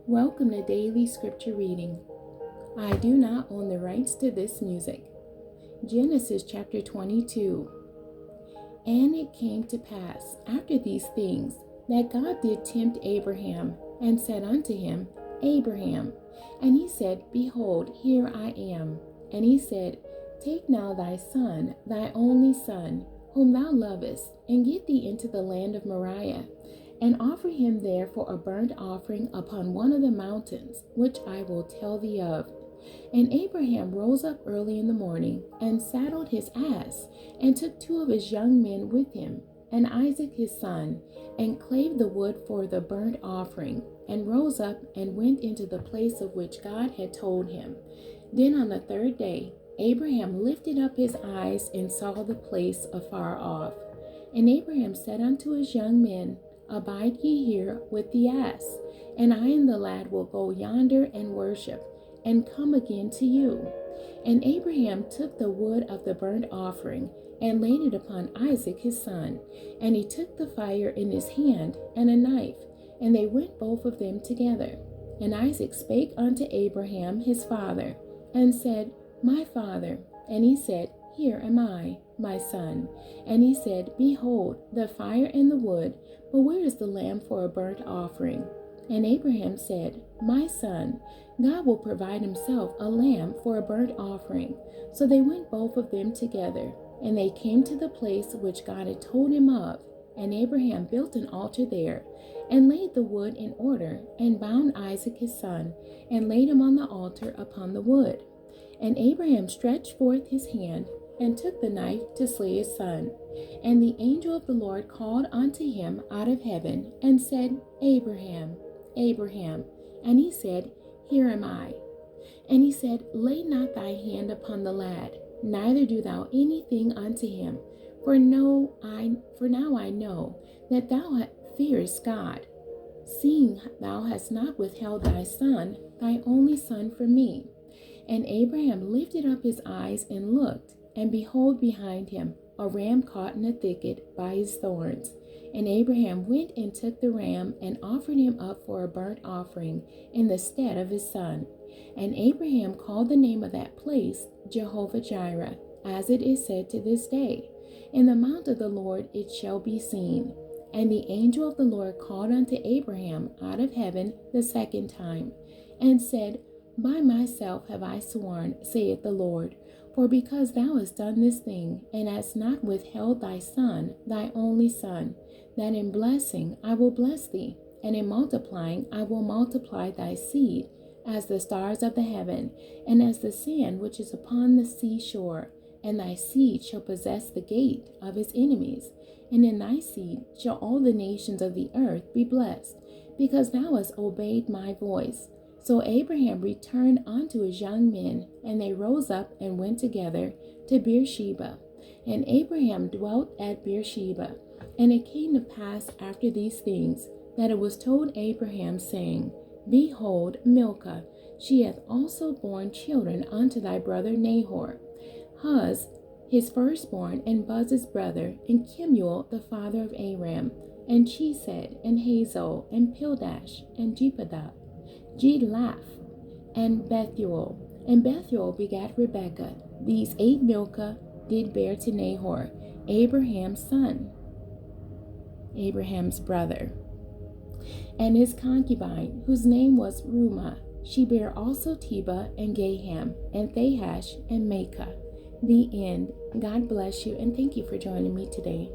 Welcome to Daily Scripture Reading. I do not own the rights to this music. Genesis chapter 22. And it came to pass after these things that God did tempt Abraham, and said unto him, Abraham. And he said, Behold, here I am. And he said, Take now thy son, thy only son, whom thou lovest, and get thee into the land of Moriah, and offer him there for a burnt offering upon one of the mountains, which I will tell thee of. And Abraham rose up early in the morning, and saddled his ass, and took 2 of his young men with him, and Isaac his son, and clave the wood for the burnt offering, and rose up and went into the place of which God had told him. Then on the 3rd day Abraham lifted up his eyes, and saw the place afar off. And Abraham said unto his young men, Abide ye here with the ass, and I and the lad will go yonder and worship, and come again to you. And Abraham took the wood of the burnt offering, and laid it upon Isaac his son. And he took the fire in his hand, and a knife, and they went both of them together. And Isaac spake unto Abraham his father, and said, My father. And he said, Here am I, my son. And he said, Behold, the fire and the wood, but where is the lamb for a burnt offering? And Abraham said, My son, God will provide himself a lamb for a burnt offering. So they went both of them together, and they came to the place which God had told him of. And Abraham built an altar there, and laid the wood in order, and bound Isaac his son, and laid him on the altar upon the wood. And Abraham stretched forth his hand, and took the knife to slay his son. And the angel of the Lord called unto him out of heaven, and said, Abraham, Abraham. And he said, Here am I. And he said, Lay not thy hand upon the lad, neither do thou anything unto him. For now I know that thou fearest God, seeing thou hast not withheld thy son, thy only son, from me. And Abraham lifted up his eyes and looked, and behold, behind him a ram caught in a thicket by his thorns. And Abraham went and took the ram, and offered him up for a burnt offering in the stead of his son. And Abraham called the name of that place Jehovah-Jireh, as it is said to this day, In the mount of the Lord it shall be seen. And the angel of the Lord called unto Abraham out of heaven the 2nd time, and said, By myself have I sworn, saith the Lord, for because thou hast done this thing, and hast not withheld thy son, thy only son, that in blessing I will bless thee, and in multiplying I will multiply thy seed, as the stars of the heaven, and as the sand which is upon the seashore. And thy seed shall possess the gate of his enemies, and in thy seed shall all the nations of the earth be blessed, because thou hast obeyed my voice. So Abraham returned unto his young men, and they rose up and went together to Beersheba. And Abraham dwelt at Beersheba. And it came to pass after these things, that it was told Abraham, saying, Behold, Milcah, she hath also borne children unto thy brother Nahor, Huz his firstborn, and Buz his brother, and Kemuel the father of Aram, and Chesed, and Hazel, and Pildash, and Jephthah, Jedlaph, and Bethuel. And Bethuel begat Rebekah. These 8 Milcah did bear to Nahor, Abraham's son, Abraham's brother. And his concubine, whose name was Reumah, she bare also Tebah, and Gaham, and Thahash, and Maacah. The end. God bless you, and thank you for joining me today.